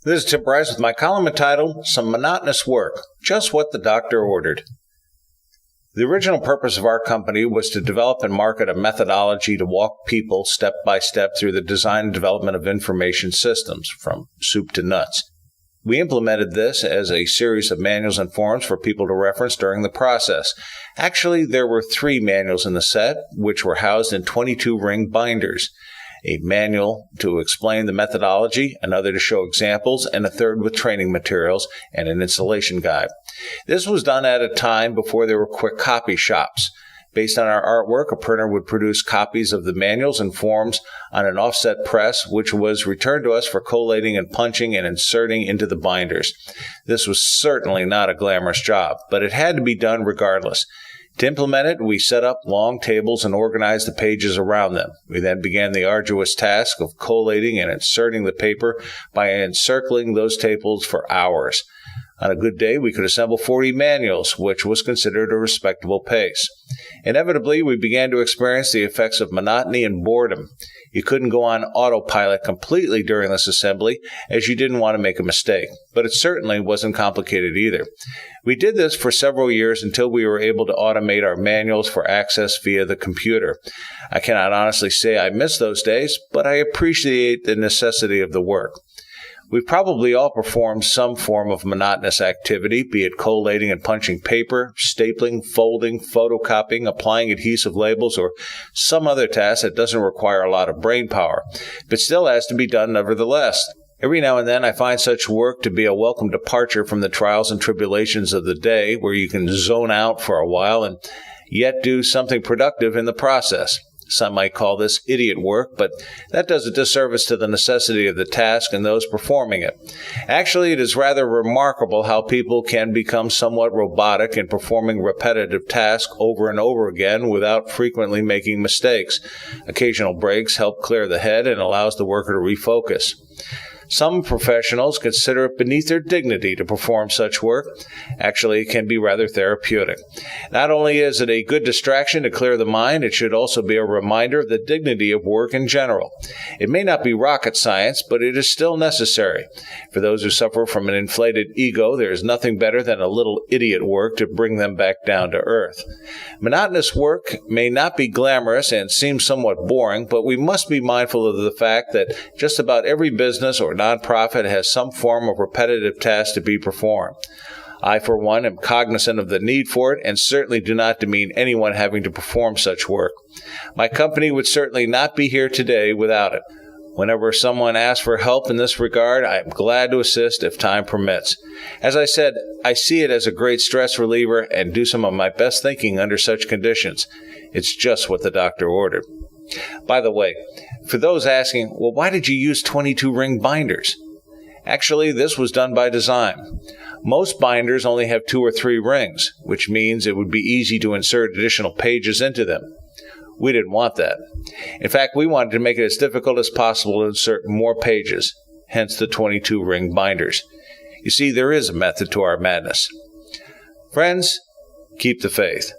This is Bryce with my column entitled, Some Monotonous Work, Just What the Doctor Ordered. The original purpose of our company was to develop and market a methodology to walk people step by step through the design and development of information systems, from soup to nuts. We implemented this as a series of manuals and forms for people to reference during the process. Actually, there were 3 manuals in the set, which were housed in 22-ring binders. A manual to explain the methodology, another to show examples, and a third with training materials and an installation guide. This was done at a time before there were quick copy shops. Based on our artwork, a printer would produce copies of the manuals and forms on an offset press, which was returned to us for collating and punching and inserting into the binders. This was certainly not a glamorous job, but it had to be done regardless. To implement it, we set up long tables and organized the pages around them. We then began the arduous task of collating and inserting the paper by encircling those tables for hours. On a good day, we could assemble 40 manuals, which was considered a respectable pace. Inevitably, we began to experience the effects of monotony and boredom. You couldn't go on autopilot completely during this assembly, as you didn't want to make a mistake, but it certainly wasn't complicated either. We did this for several years until we were able to automate our manuals for access via the computer. I cannot honestly say I miss those days, but I appreciate the necessity of the work. We've probably all performed some form of monotonous activity, be it collating and punching paper, stapling, folding, photocopying, applying adhesive labels, or some other task that doesn't require a lot of brain power, but still has to be done nevertheless. Every now and then I find such work to be a welcome departure from the trials and tribulations of the day, where you can zone out for a while and yet do something productive in the process. Some might call this idiot work, but that does a disservice to the necessity of the task and those performing it. Actually, it is rather remarkable how people can become somewhat robotic in performing repetitive tasks over and over again without frequently making mistakes. Occasional breaks help clear the head and allows the worker to refocus. Some professionals consider it beneath their dignity to perform such work. Actually, it can be rather therapeutic. Not only is it a good distraction to clear the mind, it should also be a reminder of the dignity of work in general. It may not be rocket science, but it is still necessary. For those who suffer from an inflated ego, there is nothing better than a little idiot work to bring them back down to earth. Monotonous work may not be glamorous and seem somewhat boring, but we must be mindful of the fact that just about every business or nonprofit has some form of repetitive task to be performed. I, for one, am cognizant of the need for it and certainly do not demean anyone having to perform such work. My company would certainly not be here today without it. Whenever someone asks for help in this regard, I am glad to assist if time permits. As I said, I see it as a great stress reliever and do some of my best thinking under such conditions. It's just what the doctor ordered. By the way, for those asking, well, why did you use 22-ring binders? Actually, this was done by design. Most binders only have 2 or 3 rings, which means it would be easy to insert additional pages into them. We didn't want that. In fact, we wanted to make it as difficult as possible to insert more pages, hence the 22-ring binders. You see, there is a method to our madness. Friends, keep the faith.